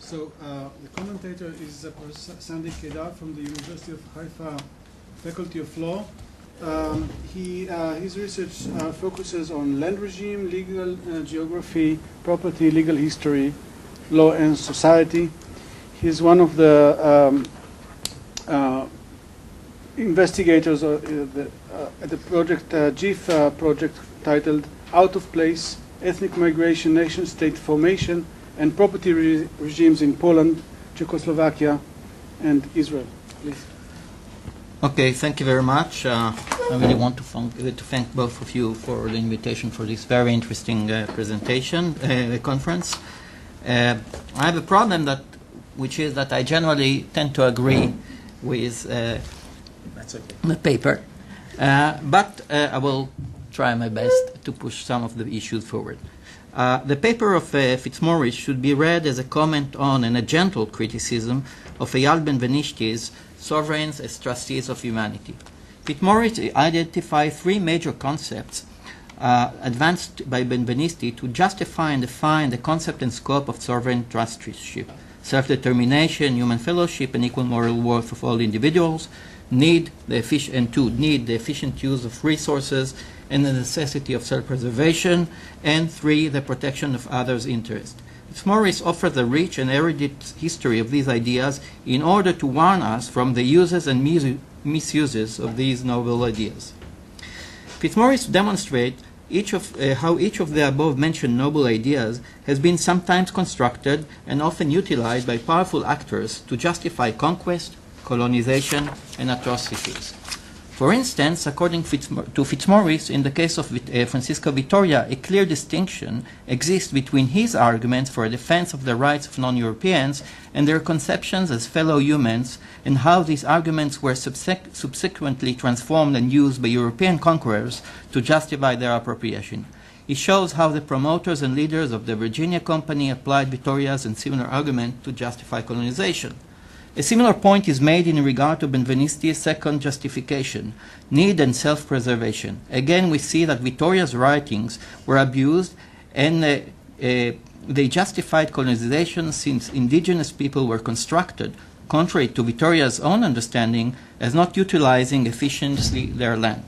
So the commentator is Sandy Kedar from the University of Haifa Faculty of Law. His research focuses on land regime, legal geography, property, legal history, law and society. He's one of the investigators at the project, GIF project titled Out of Place, Ethnic Migration, Nation-State Formation, and Property Regimes in Poland, Czechoslovakia, and Israel. Please. Okay, thank you very much. I really want to thank both of you for the invitation for this very interesting presentation, conference. I have a problem which is that I generally tend to agree with That's okay. the paper, but I will try my best to push some of the issues forward. The paper of Fitzmaurice should be read as a comment on and a gentle criticism of Eyal Benvenishti's Sovereigns as Trustees of Humanity. Fitzmaurice identified three major concepts advanced by Benvenisti to justify and define the concept and scope of sovereign trusteeship: self-determination, human fellowship, and equal moral worth of all individuals, need the efficient use of resources and the necessity of self-preservation, and three, the protection of others' interests. Fitzmaurice offers a rich and erudite history of these ideas in order to warn us from the uses and misuses of these noble ideas. Fitzmaurice demonstrates how each of the above-mentioned noble ideas has been sometimes constructed and often utilized by powerful actors to justify conquest, colonization, and atrocities. For instance, according to Fitzmaurice, in the case of Francisco Vitoria, a clear distinction exists between his arguments for a defense of the rights of non-Europeans and their conceptions as fellow humans, and how these arguments were subsequently transformed and used by European conquerors to justify their appropriation. He shows how the promoters and leaders of the Virginia Company applied Vitoria's and similar argument to justify colonization. A similar point is made in regard to Benvenisti's second justification, need and self-preservation. Again, we see that Vitoria's writings were abused and they justified colonization since indigenous people were constructed, contrary to Vitoria's own understanding, as not utilizing efficiently their land.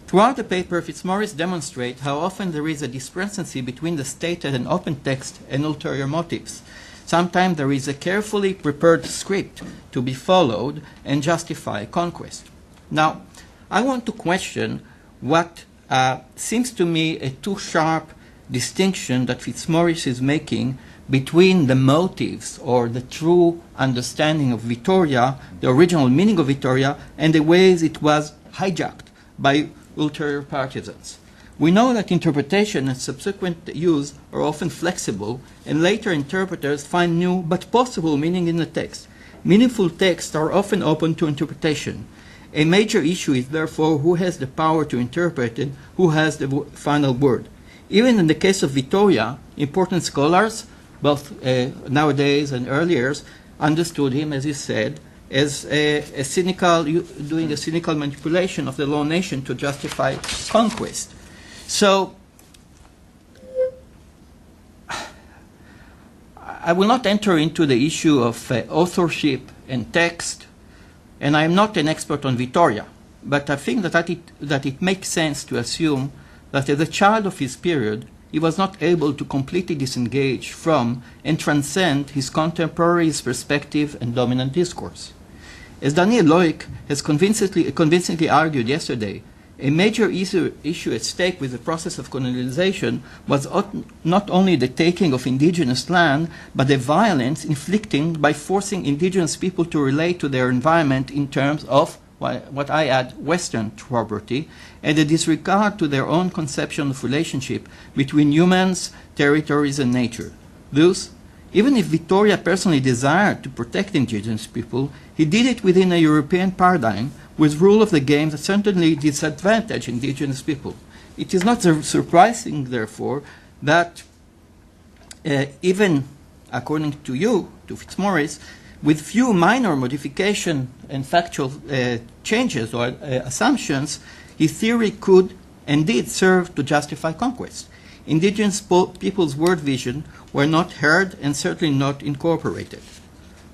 Throughout the paper, Fitzmaurice demonstrates how often there is a discrepancy between the stated and open text and ulterior motives. Sometimes there is a carefully prepared script to be followed and justify conquest. Now, I want to question what seems to me a too sharp distinction that Fitzmaurice is making between the motives or the true understanding of Vitoria, the original meaning of Vitoria, and the ways it was hijacked by ulterior partisans. We know that interpretation and subsequent use are often flexible, and later interpreters find new but possible meaning in the text. Meaningful texts are often open to interpretation. A major issue is therefore who has the power to interpret and who has the final word. Even in the case of Vitoria, important scholars, both nowadays and earlier, understood him, as you said, as a cynical, doing a cynical manipulation of the law nation to justify conquest. So, I will not enter into the issue of authorship and text, and I am not an expert on Vitoria, but I think that it makes sense to assume that as a child of his period, he was not able to completely disengage from and transcend his contemporaries' perspective and dominant discourse. As Daniel Loic has convincingly argued yesterday, a major issue at stake with the process of colonization was not only the taking of indigenous land, but the violence inflicted by forcing indigenous people to relate to their environment in terms of, what I add, Western property, and the disregard to their own conception of relationship between humans, territories, and nature. Thus, even if Vitoria personally desired to protect indigenous people, he did it within a European paradigm with rule of the game that certainly disadvantaged indigenous people. It is not surprising, therefore, that even according to you, to Fitzmaurice, with few minor modification and factual changes or assumptions, his theory could and did serve to justify conquest. indigenous people's world vision were not heard and certainly not incorporated.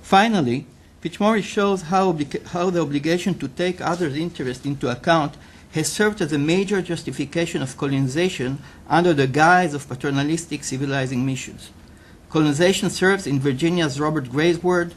Finally, Fitzmaurice shows how the obligation to take others' interest into account has served as a major justification of colonization under the guise of paternalistic civilizing missions. Colonization serves, in Virginia's Robert Gray's word,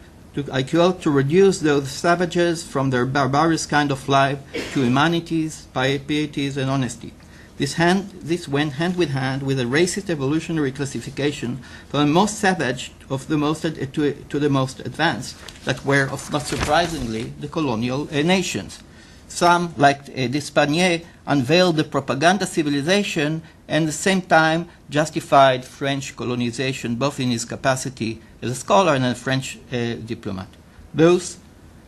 I quote, to reduce those savages from their barbarous kind of life to humanities, pieties, and honesty. This went hand with hand with a racist evolutionary classification from the most savage of the most to the most advanced, that were, not surprisingly, the colonial nations. Some, like Despanier, unveiled the propaganda civilization and at the same time justified French colonization, both in his capacity as a scholar and a French diplomat. Those,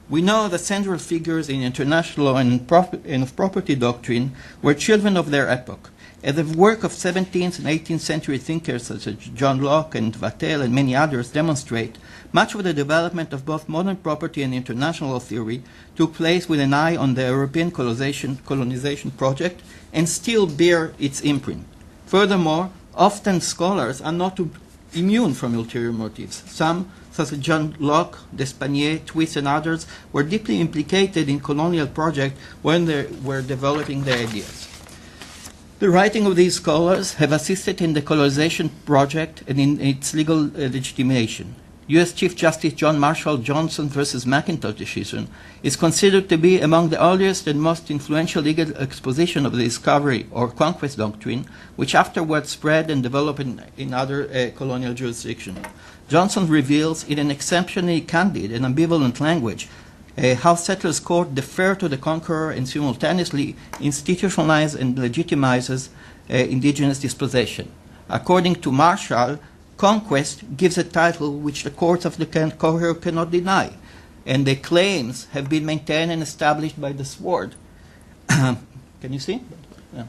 we know the central figures in international law and of property doctrine were children of their epoch. As the work of 17th and 18th century thinkers such as John Locke and Vattel and many others demonstrate, much of the development of both modern property and international law theory took place with an eye on the European colonization project and still bear its imprint. Furthermore, often scholars are not immune from ulterior motives. Some, such as John Locke, Despanier, Twist, and others, were deeply implicated in colonial projects when they were developing their ideas. The writing of these scholars have assisted in the colonization project and in its legal legitimation. U.S. Chief Justice John Marshall Johnson versus McIntosh decision is considered to be among the earliest and most influential legal exposition of the discovery or conquest doctrine, which afterwards spread and developed in other colonial jurisdictions. Johnson reveals in an exceptionally candid and ambivalent language how settlers' court defer to the conqueror and simultaneously institutionalize and legitimizes indigenous dispossession. According to Marshall, conquest gives a title which the courts of the conqueror cannot deny, and the claims have been maintained and established by the sword. Can you see? Yeah.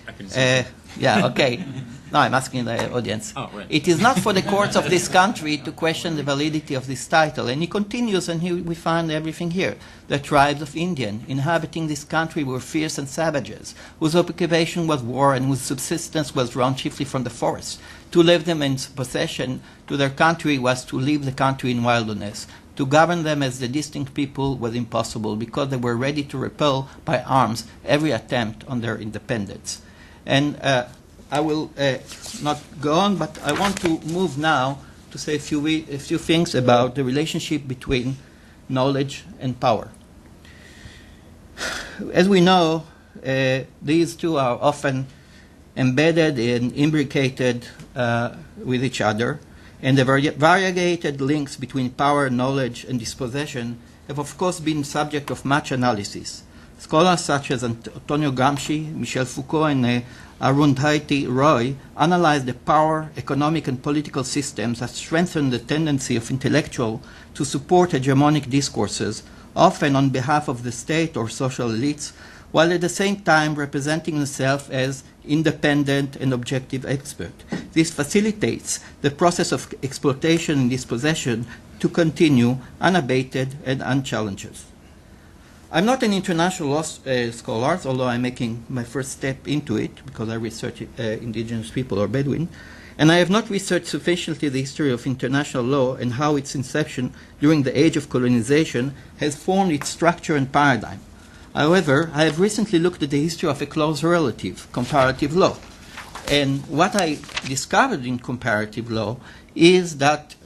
I can see. Yeah, okay. No, I'm asking the audience. Oh, right. It is not for the courts of this country to question the validity of this title. And he continues, and we find everything here. The tribes of Indian inhabiting this country were fierce and savages, whose occupation was war and whose subsistence was drawn chiefly from the forest. To leave them in possession to their country was to leave the country in wilderness. To govern them as the distinct people was impossible because they were ready to repel by arms every attempt on their independence. And I will not go on, but I want to move now to say a few things about the relationship between knowledge and power. As we know, these two are often embedded and imbricated with each other, and the variegated links between power, knowledge, and dispossession have of course been subject of much analysis. Scholars such as Antonio Gramsci, Michel Foucault, and Arundhati Roy analyzed the power, economic, and political systems that strengthen the tendency of intellectuals to support hegemonic discourses, often on behalf of the state or social elites, while at the same time representing themselves as independent and objective expert. This facilitates the process of exploitation and dispossession to continue unabated and unchallenged. I'm not an international law scholar, although I'm making my first step into it because I research indigenous people or Bedouin, and I have not researched sufficiently the history of international law and how its inception during the age of colonization has formed its structure and paradigm. However, I have recently looked at the history of a close relative, comparative law. And what I discovered in comparative law is that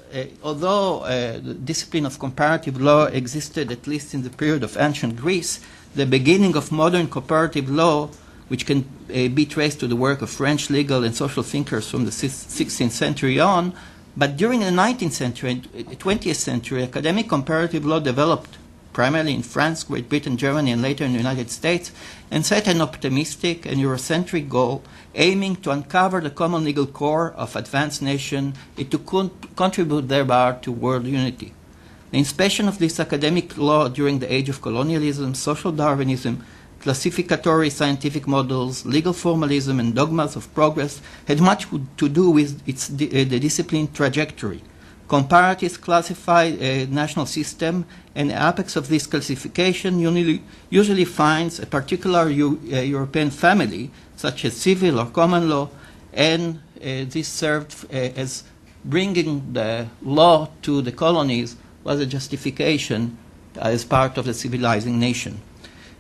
although the discipline of comparative law existed at least in the period of ancient Greece, the beginning of modern comparative law, which can be traced to the work of French legal and social thinkers from the 16th century on, but during the 19th century and 20th century, academic comparative law developed primarily in France, Great Britain, Germany, and later in the United States, and set an optimistic and Eurocentric goal aiming to uncover the common legal core of advanced nations and to contribute thereby to world unity. The inspection of this academic law during the age of colonialism, social Darwinism, classificatory scientific models, legal formalism, and dogmas of progress had much to do with the discipline trajectory. Comparatists classify a national system, and the apex of this classification usually finds a particular European family, such as civil or common law, and this served as bringing the law to the colonies was a justification as part of the civilizing nation.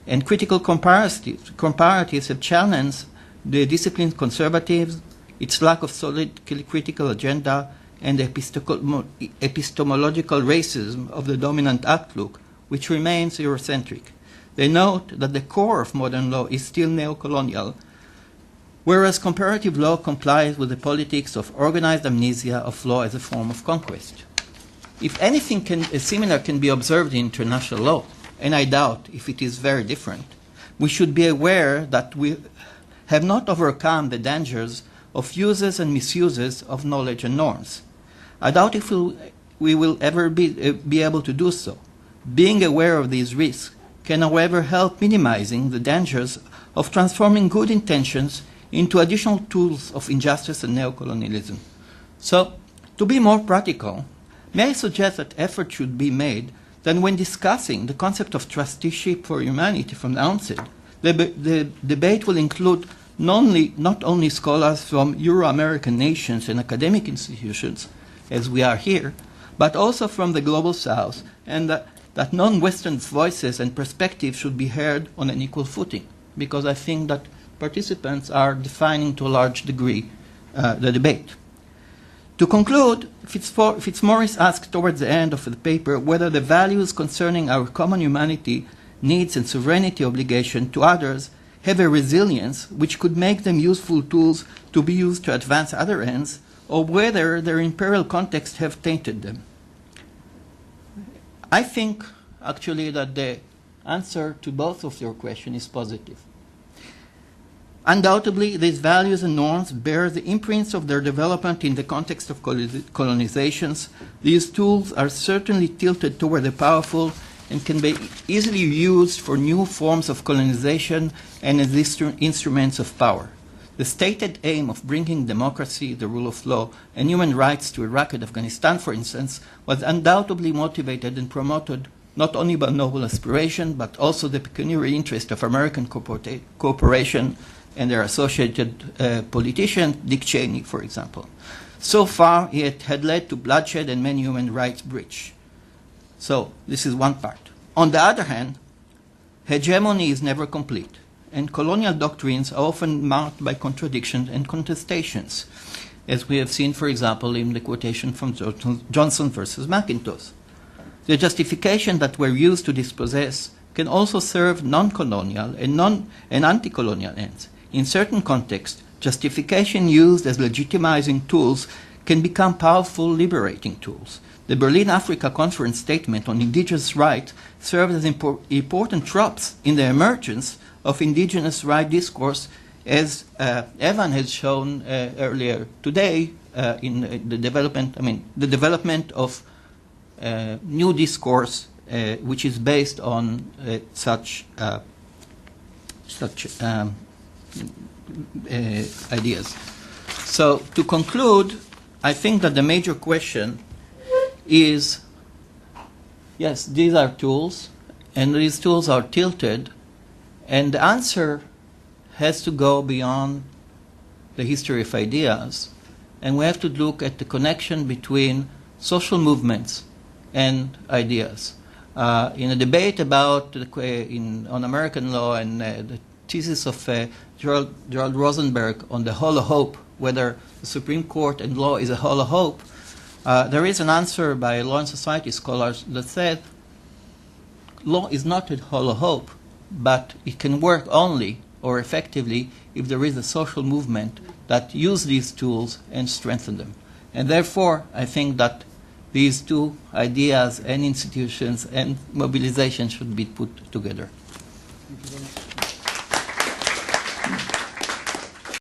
And critical comparatives have challenged the disciplined conservatives, its lack of solid critical agenda, and the epistemological racism of the dominant outlook, which remains Eurocentric. They note that the core of modern law is still neocolonial, whereas comparative law complies with the politics of organized amnesia of law as a form of conquest. If anything similar can be observed in international law, and I doubt if it is very different, we should be aware that we have not overcome the dangers of uses and misuses of knowledge and norms. I doubt if we will ever be able to do so. Being aware of these risks can, however, help minimizing the dangers of transforming good intentions into additional tools of injustice and neocolonialism. So, to be more practical, may I suggest that effort should be made that when discussing the concept of trusteeship for humanity from the onset, the debate will include not only scholars from Euro-American nations and academic institutions, as we are here, but also from the global south, and that non-Western voices and perspectives should be heard on an equal footing, because I think that participants are defining to a large degree the debate. To conclude, Fitzmaurice asked towards the end of the paper whether the values concerning our common humanity, needs and sovereignty obligation to others have a resilience which could make them useful tools to be used to advance other ends, or whether their imperial context have tainted them. I think, actually, that the answer to both of your questions is positive. Undoubtedly, these values and norms bear the imprints of their development in the context of colonizations. These tools are certainly tilted toward the powerful and can be easily used for new forms of colonization and as instruments of power. The stated aim of bringing democracy, the rule of law, and human rights to Iraq and Afghanistan, for instance, was undoubtedly motivated and promoted not only by noble aspiration, but also the pecuniary interest of American corporation and their associated politician, Dick Cheney, for example. So far, it had led to bloodshed and many human rights breach. So this is one part. On the other hand, hegemony is never complete, and colonial doctrines are often marked by contradictions and contestations, as we have seen, for example, in the quotation from Johnson versus McIntosh. The justification that were used to dispossess can also serve non-colonial and anti-colonial ends. In certain contexts, justification used as legitimizing tools can become powerful liberating tools. The Berlin Africa Conference statement on indigenous rights served as important tropes in the emergence of indigenous right discourse, as Evan has shown earlier today in the development of new discourse which is based on such ideas. So to conclude, I think that the major question is, yes, these are tools, and these tools are tilted, and the answer has to go beyond the history of ideas, and we have to look at the connection between social movements and ideas. In a debate about on American law and the thesis of Gerald Rosenberg on the hollow hope, whether the Supreme Court and law is a hollow hope, there is an answer by law and society scholars that said law is not a hollow hope, but it can work only or effectively if there is a social movement that use these tools and strengthen them. And therefore, I think that these two ideas and institutions and mobilization should be put together. Thank you very much.